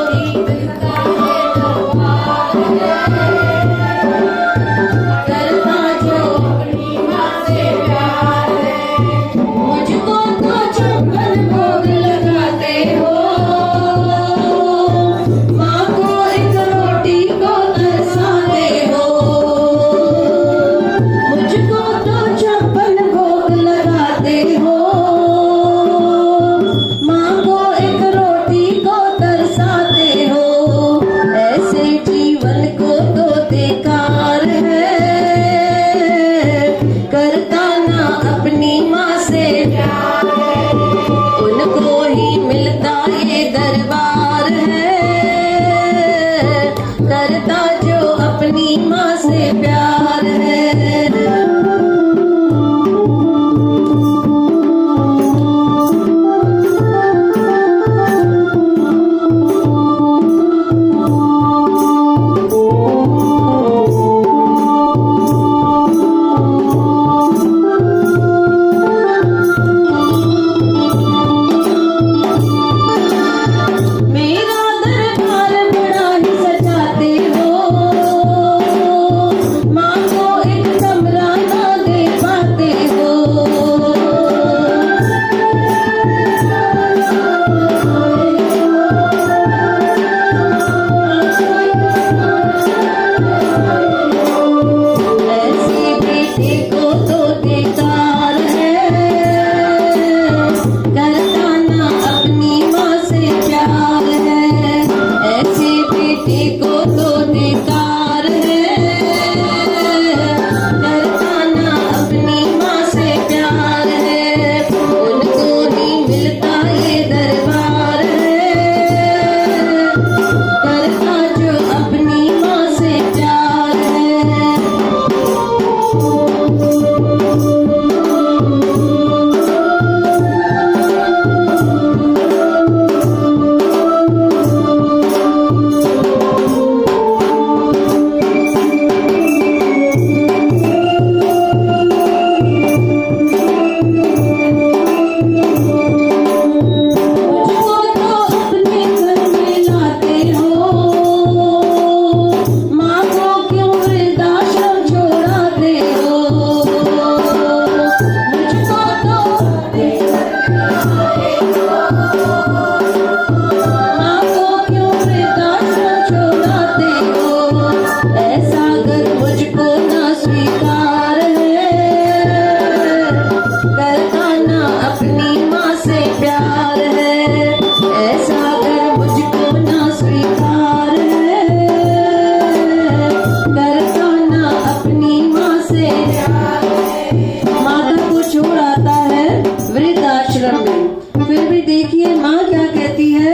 फिर देखिए माँ क्या कहती है,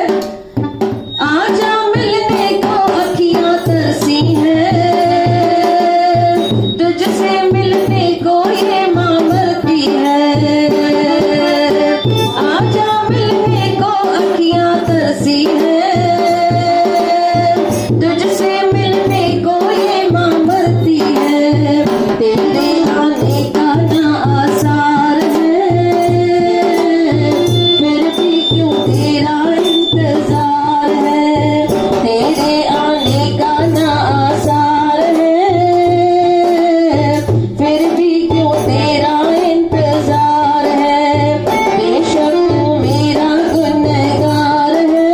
आजा मिलने को अखियां तरसी है, तुझसे मिलने को ये माँ मरती है। आजा मिलने को अखियां तरसी है, तुझसे मिलने को ये माँ मरती है। तेरे आने का ना आसार है, फिर भी क्यों तेरा इंतजार है। तेरे आने का ना आसार है, फिर भी क्यों तेरा इंतजार है। बेशक तू मेरा गुनहगार है,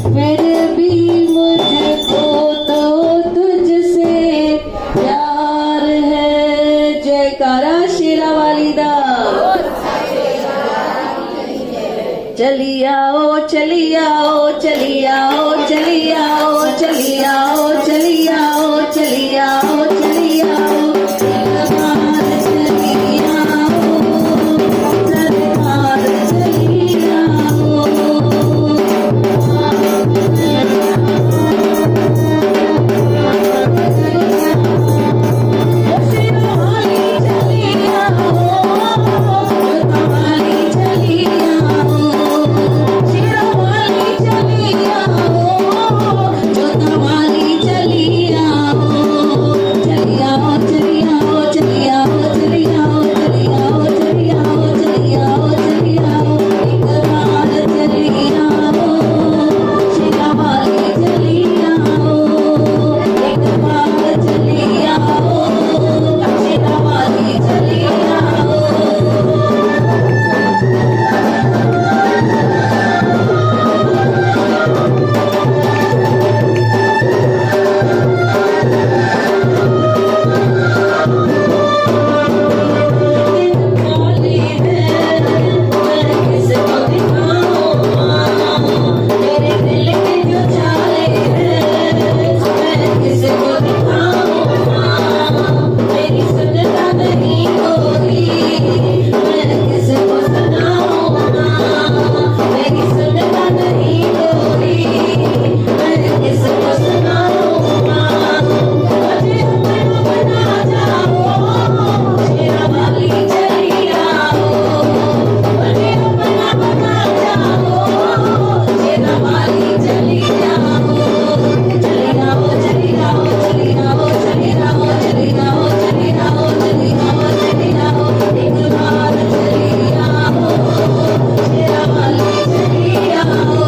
फिर भी मुझको तो तुझसे प्यार है। जयकारा शेरा वाली दा। चली आओ चली आओ चली आओ चली आओ चली आओ चली आओ चली आओ चली आओ, सरकार चली आओ, सरकार चली आओ। शिरोमणि चली आओ, जोतवाली चली आओ, शिरोमणि चली आओ, जोतवाली चली आओ। चली आओ चली आओ चली आओ चली आओ चली आओ चली आओ चली आओ चली आओ, एक बार चली आओ, शिरोमणि चली आओ, एक बार चली आओ, शिरोमणि चली आओ। बोले हैं मैं किसको दिखाऊं, मेरे दिल के जो चाले हैं मैं किसको दिखाऊं। मेरी सुनता नहीं कोई, मैं किसको सुनाऊं। मेरी सुनता नहीं कोई, मैं किसको सुनाऊं। मुझे अपना बना जाओ, शेरा वाली चली आओ, मुझे अपना बना जाओ, शेरा वाली चली आओ। चली आओ चली आओ चली आओ चली आओ चली आओ चली आओ चली आओ चली आओ, एक बार चली आओ, शेरा वाली चली आओ।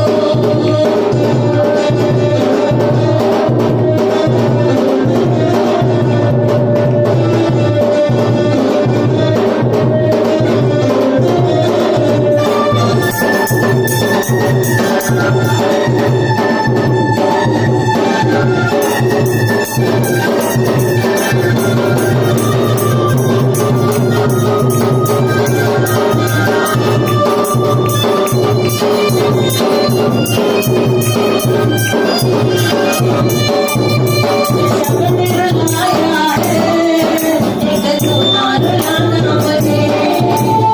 सबने रुलाया है, एक तू ना रुलाना मुझे,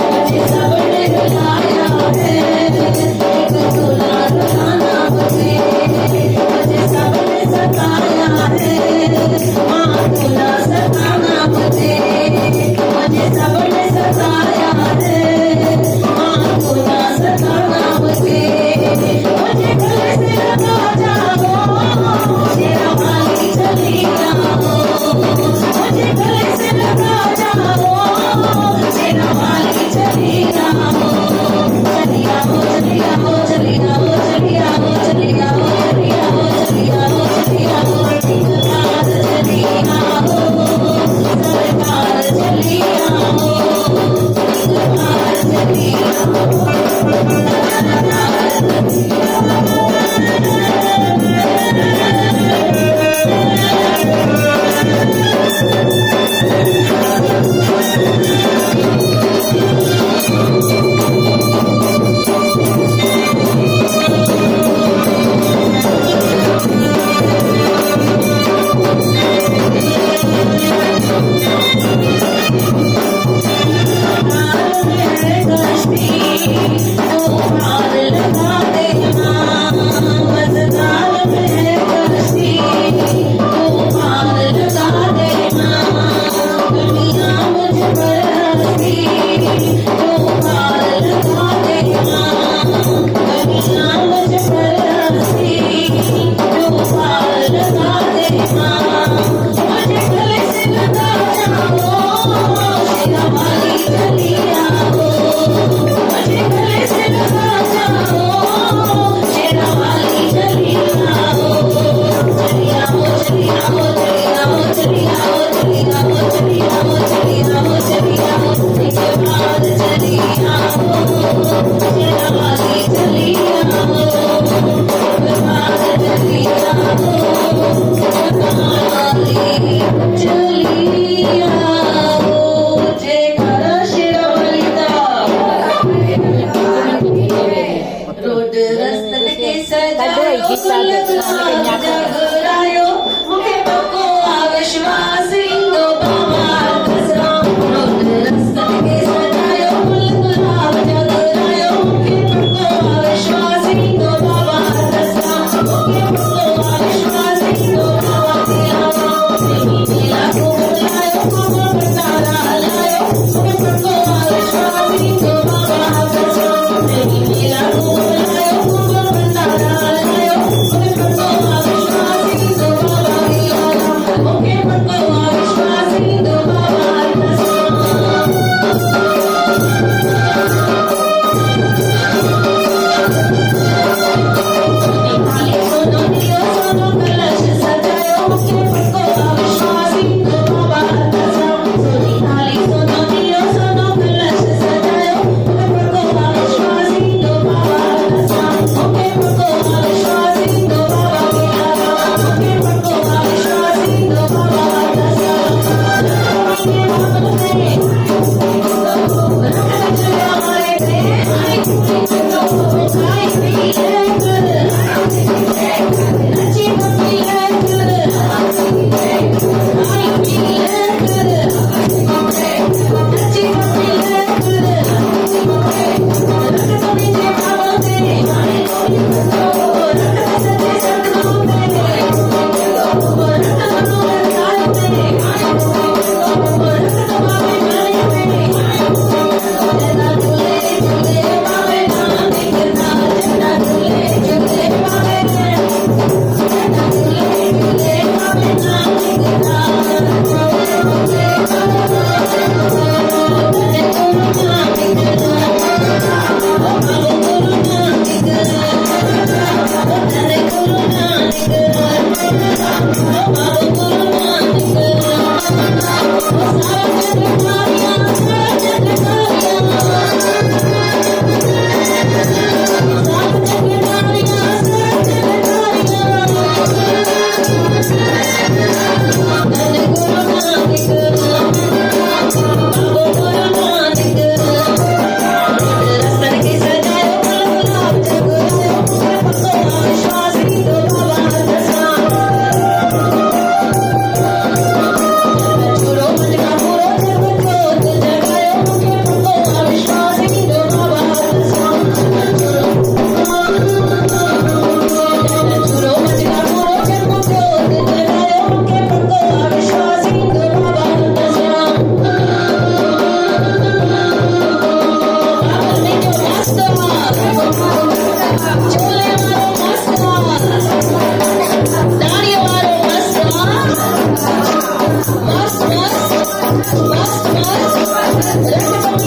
मुझे सबने रुलाया है, एक तू ना रुलाना मुझे, मुझे सबने सताया है, माँ तू ना सताना मुझे, मुझे सबने सताया है, माँ तू ना सताना मुझे। मुझे गले से लगा जाओ, शेरा वाली चली आओ, मुझे गले से लगा जाओ, शेरा वाली चली आओ। चली आओ चली आओ चली आओ चली आओ चली आओ चली आओ चली आओ चली आओ, सरकार चली आओ, सरकार चली आओ।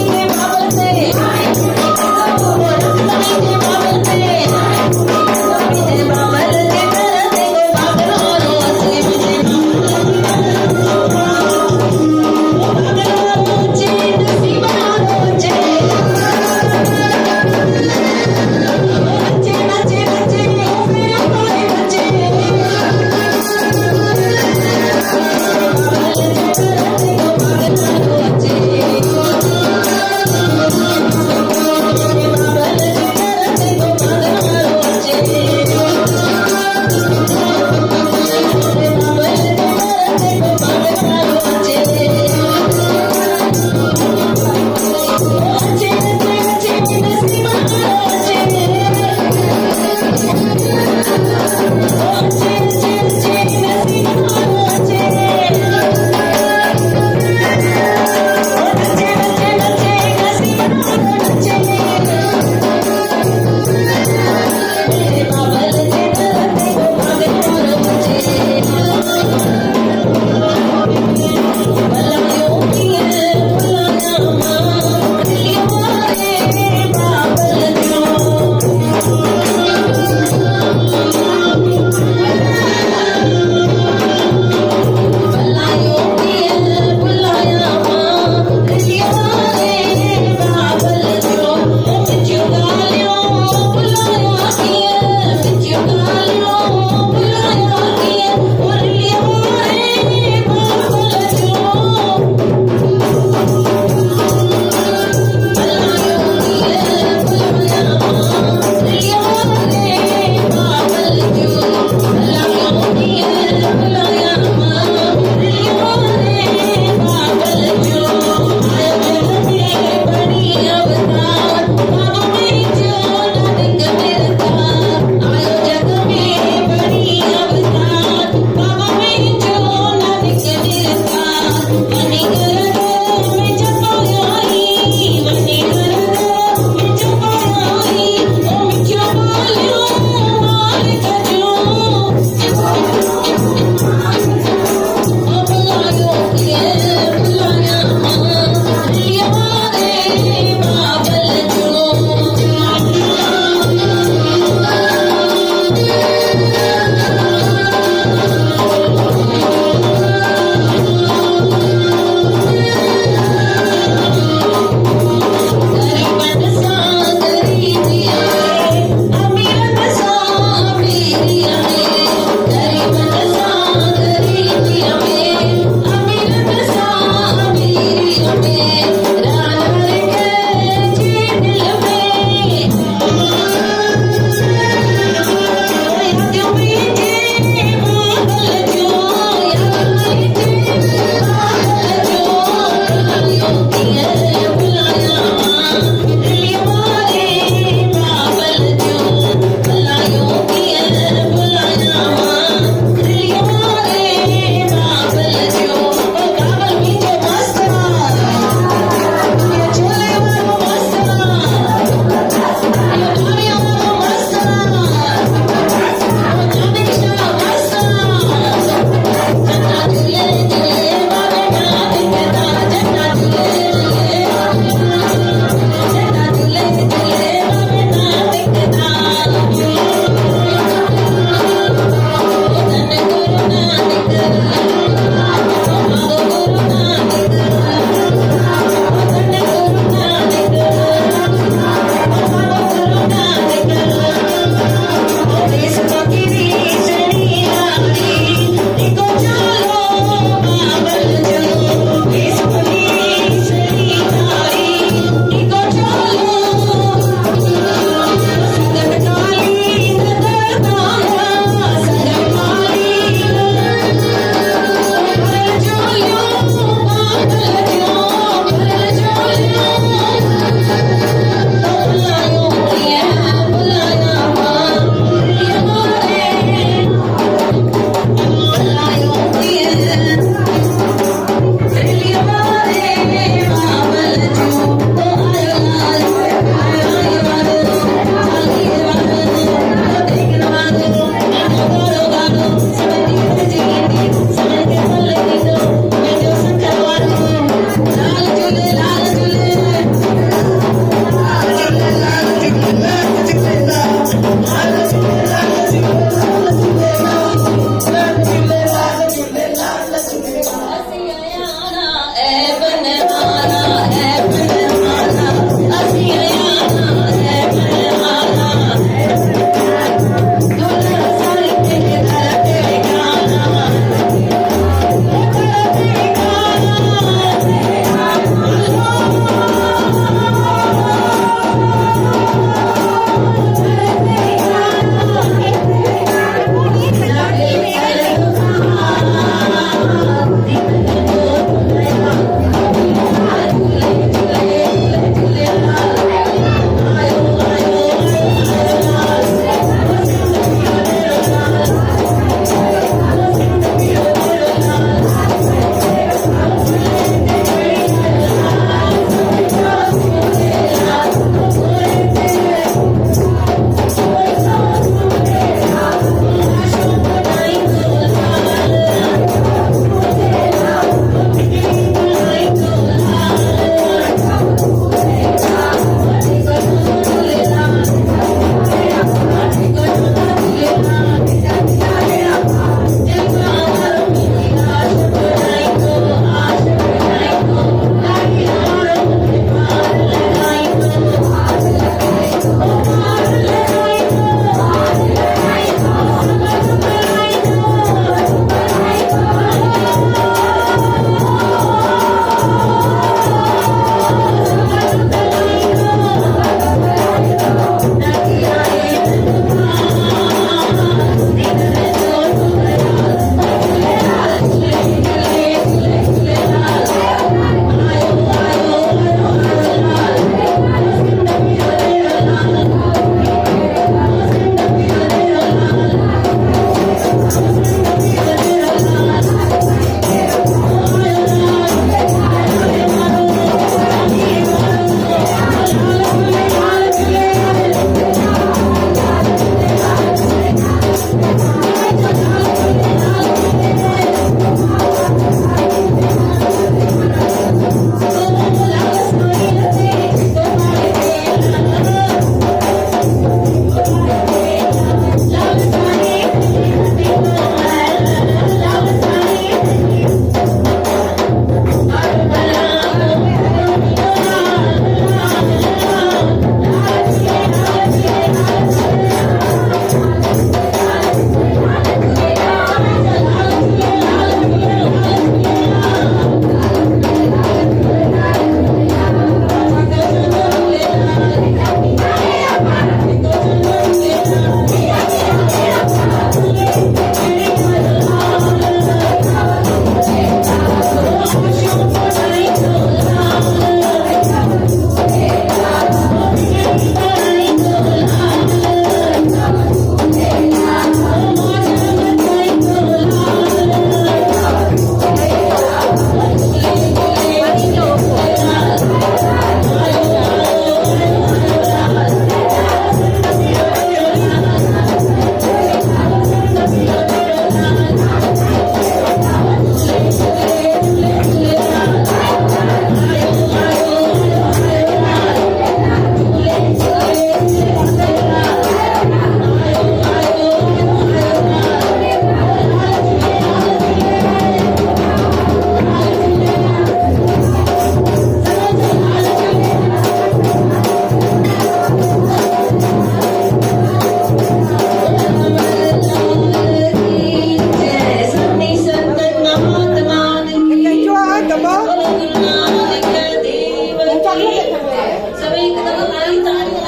Thank you.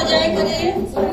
वजाए करे